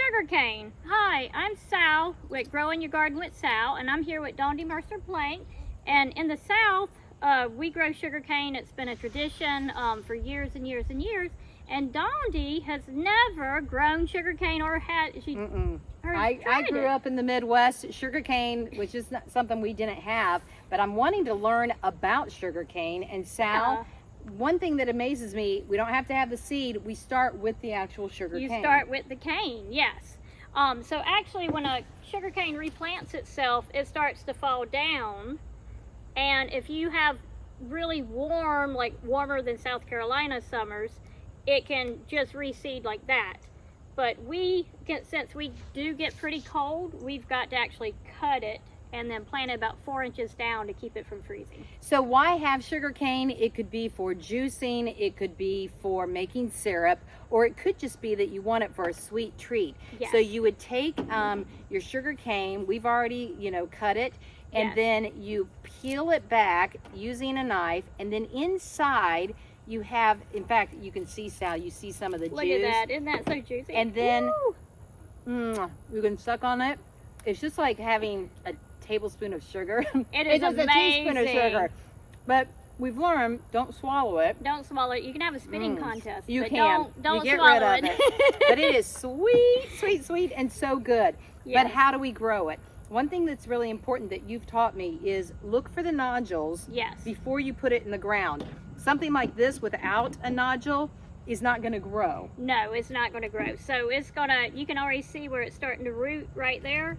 Sugarcane. Hi, I'm Sal with Growing Your Garden with Sal, and I'm here with Dawndy Mercer Plank. And in the South, we grow sugarcane. It's been a tradition for years and years and years. And Dawndy has never grown sugarcane or had she. I grew up in the Midwest. Sugarcane, which is not something we didn't have, but I'm wanting to learn about sugarcane. And Sal, one thing that amazes me, we don't have to have the seed. We start with the actual sugarcane. You start with the cane, yes. So actually, when a sugarcane replants itself, it starts to fall down. And if you have really warm, like warmer than South Carolina summers, it can just reseed like that. But since we do get pretty cold, we've got to actually cut it and then plant it about 4 inches down to keep it from freezing. So why have sugarcane? It could be for juicing, it could be for making syrup, or it could just be that you want it for a sweet treat. Yes. So you would take your sugarcane, we've already, cut it, and then you peel it back using a knife, and then inside you have, in fact, you can see, Sal, you see some of the juice. Look at that, isn't that so juicy? And then you can suck on it. It's just like having a tablespoon of sugar. It is just amazing. a teaspoon of sugar. But we've learned, don't swallow it. Don't swallow it. You can have a spitting contest. You but can. Don't you get swallow rid of it. But it is sweet, sweet, sweet, and so good. Yes. But how do we grow it? One thing that's really important that you've taught me is look for the nodules before you put it in the ground. Something like this without a nodule is not going to grow. No, it's not going to grow. So it's going to, you can already see where it's starting to root right there.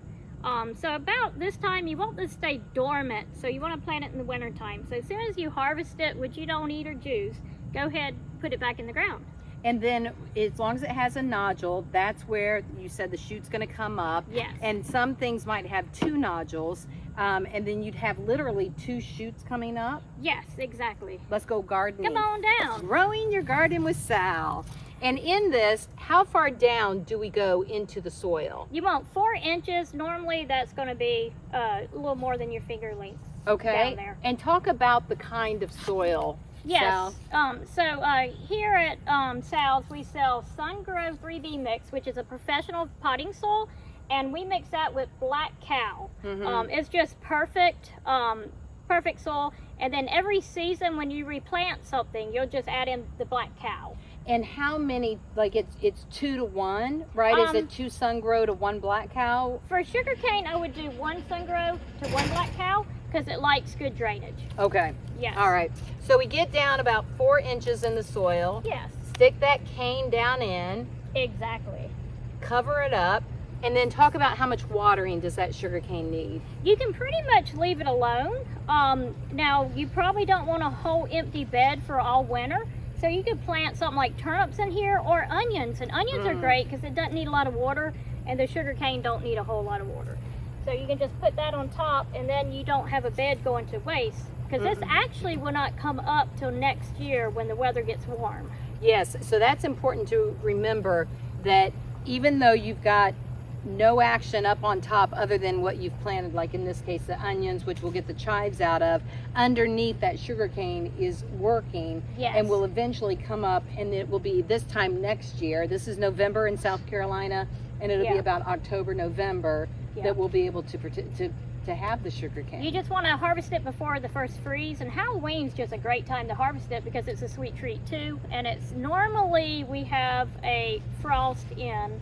So about this time, you want this to stay dormant. So you want to plant it in the winter time. So as soon as you harvest it, which you don't eat or juice, go ahead, put it back in the ground. And then as long as it has a nodule, that's where you said the shoot's going to come up. Yes. And some things might have 2 nodules. And then you'd have literally 2 shoots coming up. Yes, exactly. Let's go gardening. Come on down. Growing Your Garden with Sal. And in this, how far down do we go into the soil? You want 4 inches. Normally that's going to be a little more than your finger length. Okay. Down there. And talk about the kind of soil. Yes. Sal. Here at Sal's, we sell Sun-Grow 3B mix, which is a professional potting soil, and we mix that with Black Cow. It's just perfect, perfect soil. And then every season when you replant something, you'll just add in the Black Cow. And how many, like it's 2 to 1, right? Is it 2 Sun-Grow to 1 Black Cow? For sugarcane, I would do 1 Sun-Grow to 1 Black Cow because it likes good drainage. Okay. Yes. All right. So we get down about 4 inches in the soil. Yes. Stick that cane down in. Exactly. Cover it up. And then talk about how much watering does that sugarcane need? You can pretty much leave it alone. Now, you probably don't want a whole empty bed for all winter. So you could plant something like turnips in here or onions. And onions are great because it doesn't need a lot of water, and the sugarcane don't need a whole lot of water. So you can just put that on top, and then you don't have a bed going to waste. Because this actually will not come up till next year when the weather gets warm. Yes, so that's important to remember, that even though you've got no action up on top other than what you've planted, like in this case the onions, which we'll get the chives out of, underneath that sugarcane is working and will eventually come up, and it will be this time next year. This is November in South Carolina, and it'll be about October, November that we'll be able to have the sugarcane. You just want to harvest it before the first freeze, and Halloween's just a great time to harvest it because it's a sweet treat too. And it's normally we have a frost in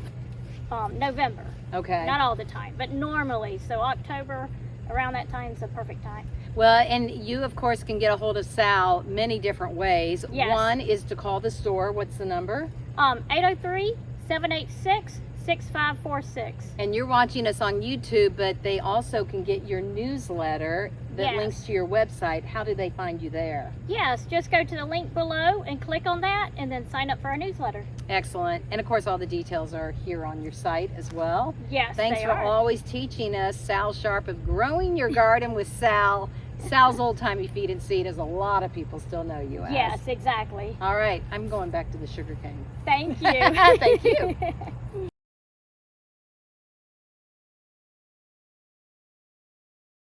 November. Okay. Not all the time, but normally. So October, around that time, is the perfect time. Well, and you of course can get a hold of Sal many different ways. Yes. One is to call the store. What's the number? 803-786-6546. And you're watching us on YouTube, but they also can get your newsletter that links to your website. How do they find you there? Yes, just go to the link below and click on that, and then sign up for our newsletter. Excellent. And of course, all the details are here on your site as well. Yes, Thanks they for are. always teaching us, Sal Sharp of Growing Your Garden with Sal. Sal's Old Timey Feed and Seed, as a lot of people still know you as. Yes, exactly. All right, I'm going back to the sugarcane. Thank you. Thank you.